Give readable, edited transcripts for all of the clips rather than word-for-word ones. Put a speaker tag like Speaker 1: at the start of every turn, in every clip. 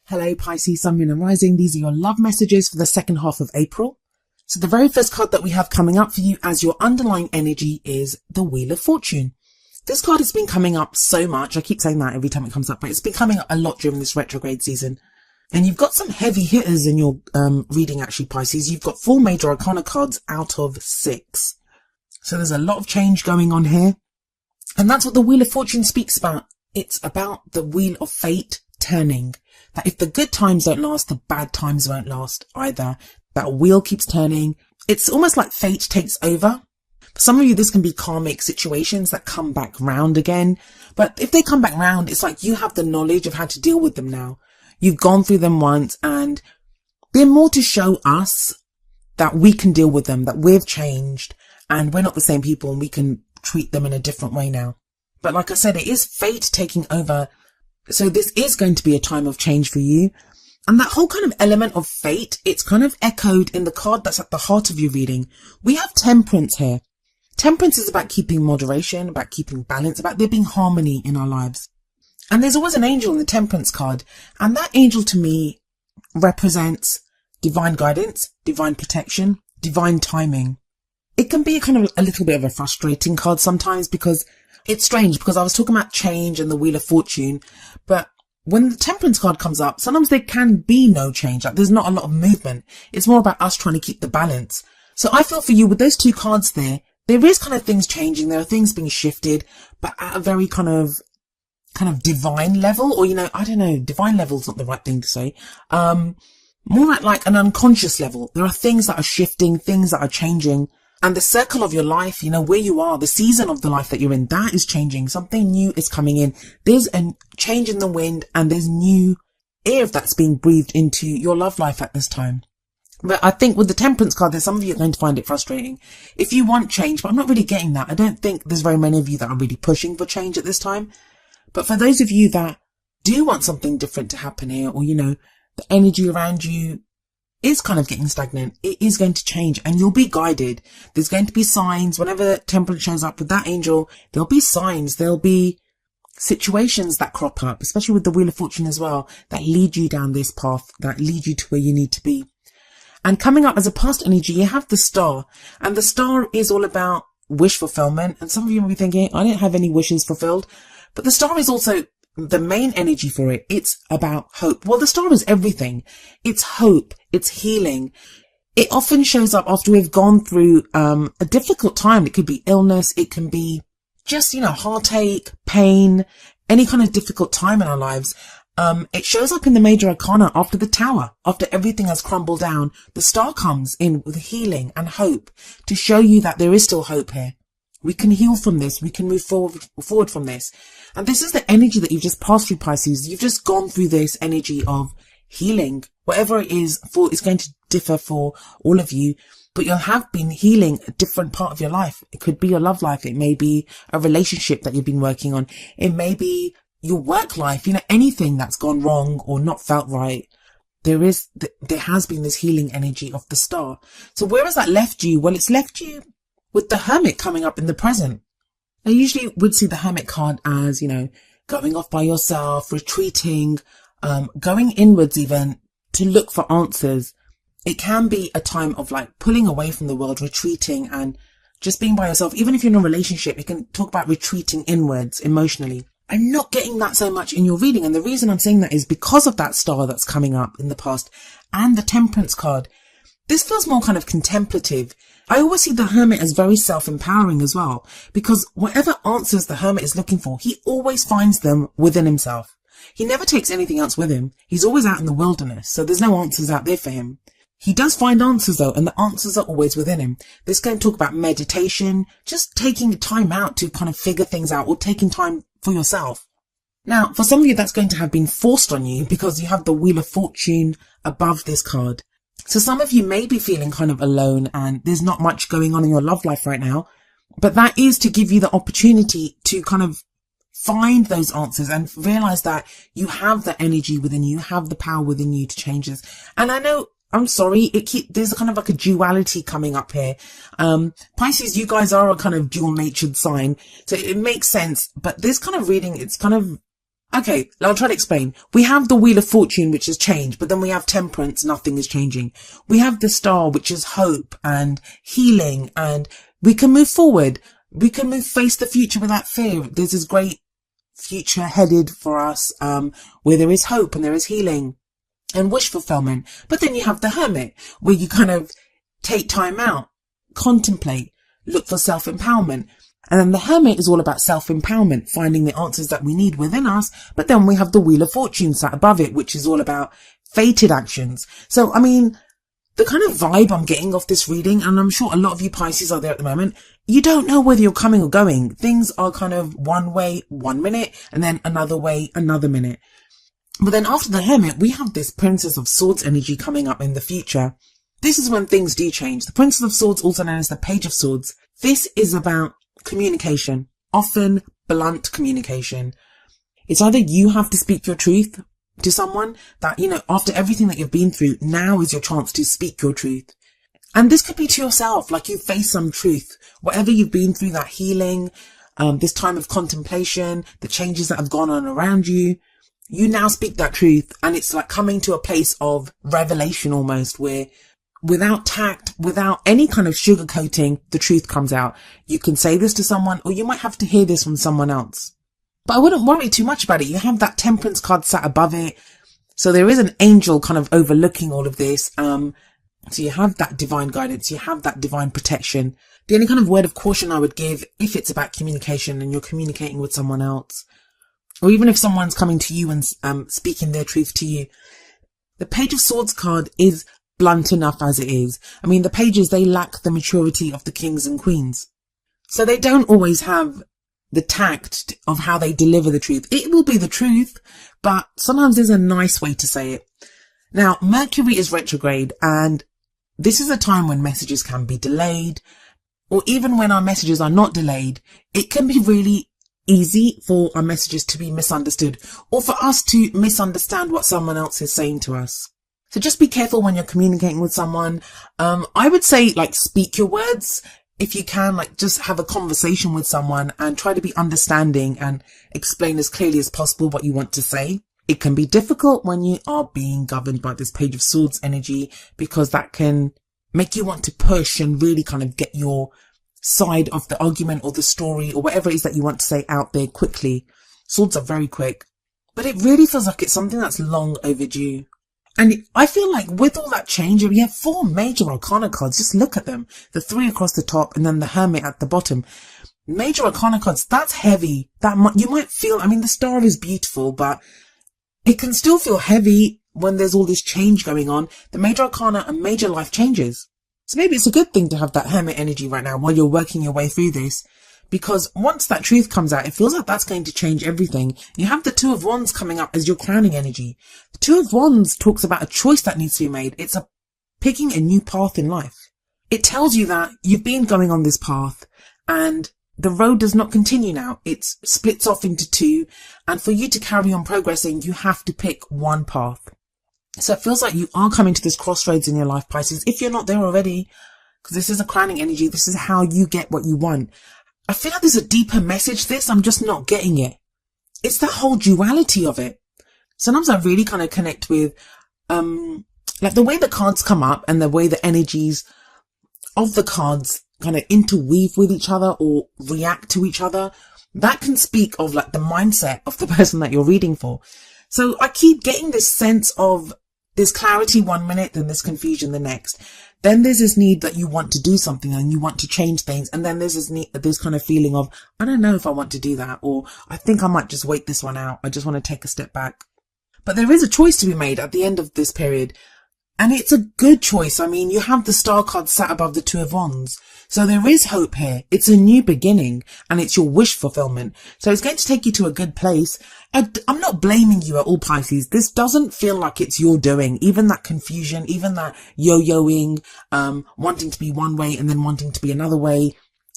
Speaker 1: Hello Pisces, Sun, Moon and Rising. These are your love messages for the second half of April. So the very first card that we have coming up for you as your underlying energy is the Wheel of Fortune. This card has been coming up so much. I keep saying that every time it comes up, but it's been coming up a lot during this retrograde season. And you've got some heavy hitters in your reading actually, Pisces. You've got 4 major arcana cards out of 6. So there's a lot of change going on here. And that's what the Wheel of Fortune speaks about. It's about the wheel of fate turning. That if the good times don't last, the bad times won't last either. That wheel keeps turning. It's almost like fate takes over. For some of you, this can be karmic situations that come back round again. But if they come back round, it's like you have the knowledge of how to deal with them now. You've gone through them once and they're more to show us that we can deal with them, that we've changed and we're not the same people and we can treat them in a different way now. But like I said, it is fate taking over. So this is going to be a time of change for you. And that whole kind of element of fate, it's kind of echoed in the card that's at the heart of your reading. We have Temperance here. Temperance is about keeping moderation, about keeping balance, about there being harmony in our lives. And there's always an angel in the Temperance card. And that angel to me represents divine guidance, divine protection, divine timing. It can be kind of a little bit of a frustrating card sometimes because it's strange, because I was talking about change and the Wheel of Fortune, but when the Temperance card comes up, sometimes there can be no change. Like there's not a lot of movement. It's more about us trying to keep the balance. So I feel for you with those 2 cards there is kind of things changing. There are things being shifted, but at a very kind of divine level, or, I don't know, divine level is not the right thing to say. More at like an unconscious level. There are things that are shifting, things that are changing. And the circle of your life, where you are, the season of the life that you're in, that is changing. Something new is coming in. There's a change in the wind and there's new air that's being breathed into your love life at this time. But I think with the Temperance card, there's some of you are going to find it frustrating. If you want change, but I'm not really getting that. I don't think there's very many of you that are really pushing for change at this time. But for those of you that do want something different to happen here, or, the energy around you is kind of getting stagnant, it is going to change and you'll be guided. There's going to be signs. Whenever Temperance shows up with that angel, there'll be signs, there'll be situations that crop up, especially with the Wheel of Fortune as well, that lead you down this path, that lead you to where you need to be. And coming up as a past energy, you have the Star, and the Star is all about wish fulfillment. And some of you will be thinking, I didn't have any wishes fulfilled, but the Star is also the main energy for it. It's about hope. Well, the Star is everything. It's hope. It's healing. It often shows up after we've gone through a difficult time. It could be illness. It can be just, heartache, pain, any kind of difficult time in our lives. It shows up in the major arcana after the Tower. After everything has crumbled down, the Star comes in with healing and hope to show you that there is still hope here. We can heal from this. We can move forward from this. And this is the energy that you've just passed through, Pisces. You've just gone through this energy of healing. Whatever it is it's going to differ for all of you, but you'll have been healing a different part of your life. It could be your love life. It may be a relationship that you've been working on. It may be your work life, anything that's gone wrong or not felt right. There has been this healing energy of the Star. So where has that left you? Well, it's left you with the Hermit coming up in the present. I usually would see the Hermit card as, going off by yourself, retreating, going inwards even to look for answers. It can be a time of like pulling away from the world, retreating and just being by yourself. Even if you're in a relationship, you can talk about retreating inwards emotionally. I'm not getting that so much in your reading. And the reason I'm saying that is because of that Star that's coming up in the past and the Temperance card. This feels more kind of contemplative. I always see the Hermit as very self-empowering as well, because whatever answers the Hermit is looking for, he always finds them within himself. He never takes anything else with him. He's always out in the wilderness, so there's no answers out there for him. He does find answers though, and the answers are always within him. This can talk about meditation, just taking time out to kind of figure things out, or taking time for yourself. Now, for some of you, that's going to have been forced on you because you have the Wheel of Fortune above this card. So some of you may be feeling kind of alone and there's not much going on in your love life right now, but that is to give you the opportunity to kind of find those answers and realize that you have the energy within you, have the power within you to change this. And I know, I'm sorry, there's kind of like a duality coming up here. Pisces, you guys are a kind of dual natured sign, so it makes sense, but this kind of reading, it's kind of Okay, I'll try to explain. We have the Wheel of Fortune, which has changed, but then we have Temperance, nothing is changing. We have the Star, which is hope and healing, and we can move forward. We can face the future without fear. There's this great future headed for us, where there is hope and there is healing and wish fulfillment. But then you have the Hermit, where you kind of take time out, contemplate, look for self-empowerment. And then the Hermit is all about self-empowerment, finding the answers that we need within us. But then we have the Wheel of Fortune sat above it, which is all about fated actions. So, I mean, the kind of vibe I'm getting off this reading, and I'm sure a lot of you Pisces are there at the moment, you don't know whether you're coming or going. Things are kind of one way, 1 minute, and then another way, another minute. But then after the Hermit, we have this Princess of Swords energy coming up in the future. This is when things do change. The Princess of Swords, also known as the Page of Swords. This is about communication, often blunt communication. It's either you have to speak your truth to someone that, after everything that you've been through, now is your chance to speak your truth. And this could be to yourself, like you face some truth, whatever you've been through, that healing, this time of contemplation, the changes that have gone on around you. You now speak that truth, and it's like coming to a place of revelation almost, where without tact, without any kind of sugarcoating, the truth comes out. You can say this to someone, or you might have to hear this from someone else. But I wouldn't worry too much about it. You have that Temperance card sat above it. So there is an angel kind of overlooking all of this. So you have that divine guidance. You have that divine protection. The only kind of word of caution I would give, if it's about communication and you're communicating with someone else, or even if someone's coming to you and speaking their truth to you, the Page of Swords card is blunt enough as it is. I mean, the pages, they lack the maturity of the kings and queens. So they don't always have the tact of how they deliver the truth. It will be the truth, but sometimes there's a nice way to say it. Now, Mercury is retrograde, and this is a time when messages can be delayed, or even when our messages are not delayed, it can be really easy for our messages to be misunderstood, or for us to misunderstand what someone else is saying to us. So just be careful when you're communicating with someone. I would say, speak your words. If you can, just have a conversation with someone and try to be understanding and explain as clearly as possible what you want to say. It can be difficult when you are being governed by this Page of Swords energy, because that can make you want to push and really kind of get your side of the argument or the story or whatever it is that you want to say out there quickly. Swords are very quick, but it really feels like it's something that's long overdue. And I feel like with all that change, we have 4 major arcana cards. Just look at them. The 3 across the top and then the Hermit at the bottom. Major arcana cards, that's heavy. You might feel, the Star is beautiful, but it can still feel heavy when there's all this change going on. The major arcana and major life changes. So maybe it's a good thing to have that Hermit energy right now while you're working your way through this. Because once that truth comes out, it feels like that's going to change everything. You have the Two of Wands coming up as your crowning energy. The Two of Wands talks about a choice that needs to be made. It's picking a new path in life. It tells you that you've been going on this path and the road does not continue now. It splits off into 2. And for you to carry on progressing, you have to pick one path. So it feels like you are coming to this crossroads in your life, Pisces, if you're not there already, because this is a crowning energy. This is how you get what you want. I feel like there's a deeper message to this. I'm just not getting it. It's that whole duality of it. Sometimes I really kind of connect with, the way the cards come up and the way the energies of the cards kind of interweave with each other or react to each other. That can speak of the mindset of the person that you're reading for. So I keep getting this sense of there's clarity 1 minute, then there's confusion the next. Then there's this need that you want to do something and you want to change things. And then there's this kind of feeling of, I don't know if I want to do that, or I think I might just wait this one out. I just want to take a step back. But there is a choice to be made at the end of this period. And it's a good choice. You have the Star card sat above the Two of Wands. So there is hope here. It's a new beginning and it's your wish fulfillment. So it's going to take you to a good place. I'm not blaming you at all, Pisces. This doesn't feel like it's your doing. Even that confusion, even that yo-yoing, wanting to be one way and then wanting to be another way.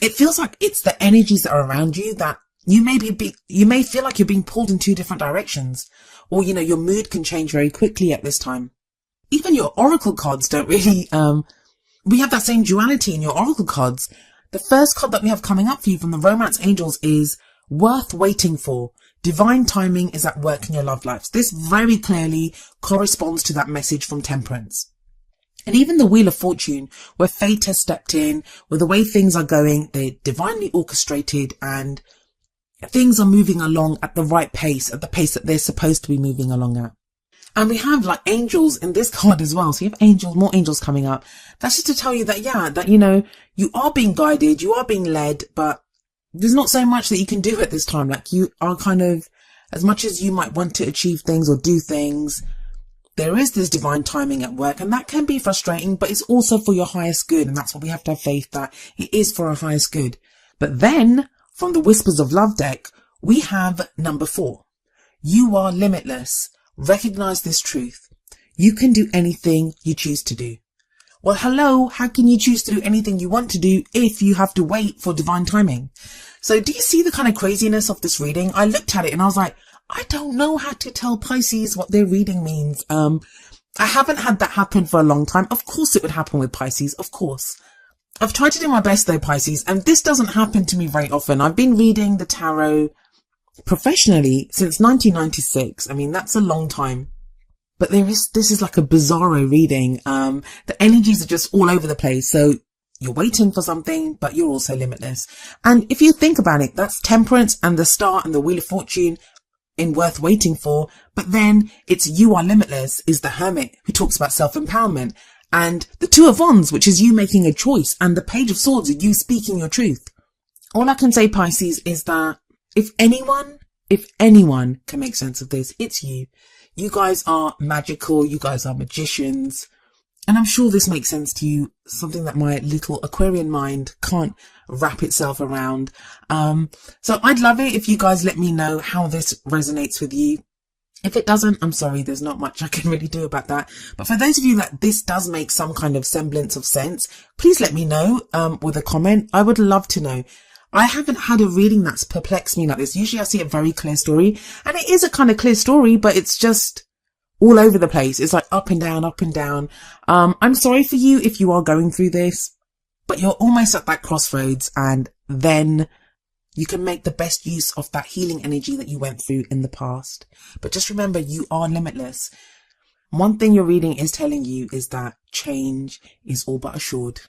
Speaker 1: It feels like it's the energies that are around you that you may feel like you're being pulled in 2 different directions. Or, your mood can change very quickly at this time. Even your oracle cards don't really, we have that same duality in your oracle cards. The first card that we have coming up for you from the Romance Angels is worth waiting for. Divine timing is at work in your love lives. This very clearly corresponds to that message from Temperance. And even the Wheel of Fortune, where fate has stepped in, with the way things are going, they're divinely orchestrated and things are moving along at the right pace, at the pace that they're supposed to be moving along at. And we have like angels in this card as well. So you have angels, more angels coming up. That's just to tell you that, you are being guided, you are being led, but there's not so much that you can do at this time. Like, you are kind of, as much as you might want to achieve things or do things, there is this divine timing at work, and that can be frustrating, but it's also for your highest good. And that's why we have to have faith that it is for our highest good. But then from the Whispers of Love deck, we have number 4. You are limitless. Recognize this truth. You can do anything you choose to do. Well, hello, how can you choose to do anything you want to do if you have to wait for divine timing? So do you see the kind of craziness of this reading? I looked at it and I was like, I don't know how to tell Pisces what their reading means. I haven't had that happen for a long time. Of course it would happen with Pisces, of course. I've tried to do my best though, Pisces, and this doesn't happen to me very often. I've been reading the tarot professionally since 1996. I mean, that's a long time. But this is like a bizarro reading. The energies are just all over the place. So you're waiting for something, but you're also limitless. And if you think about it, that's Temperance and the Star and the Wheel of Fortune in worth waiting for. But then it's You Are Limitless is the Hermit, who talks about self-empowerment. And the Two of Wands, which is you making a choice. And the Page of Swords are you speaking your truth. All I can say, Pisces, is that if anyone can make sense of this, it's you. You guys are magical. You guys are magicians. And I'm sure this makes sense to you. Something that my little Aquarian mind can't wrap itself around. So I'd love it if you guys let me know how this resonates with you. If it doesn't, I'm sorry, there's not much I can really do about that. But for those of you that this does make some kind of semblance of sense, please let me know with a comment. I would love to know. I haven't had a reading that's perplexed me like this. Usually I see a very clear story, and it is a kind of clear story, but it's just all over the place. It's like up and down, up and down. I'm sorry for you if you are going through this, but you're almost at that crossroads, and then you can make the best use of that healing energy that you went through in the past. But just remember, you are limitless. One thing your reading is telling you is that change is all but assured.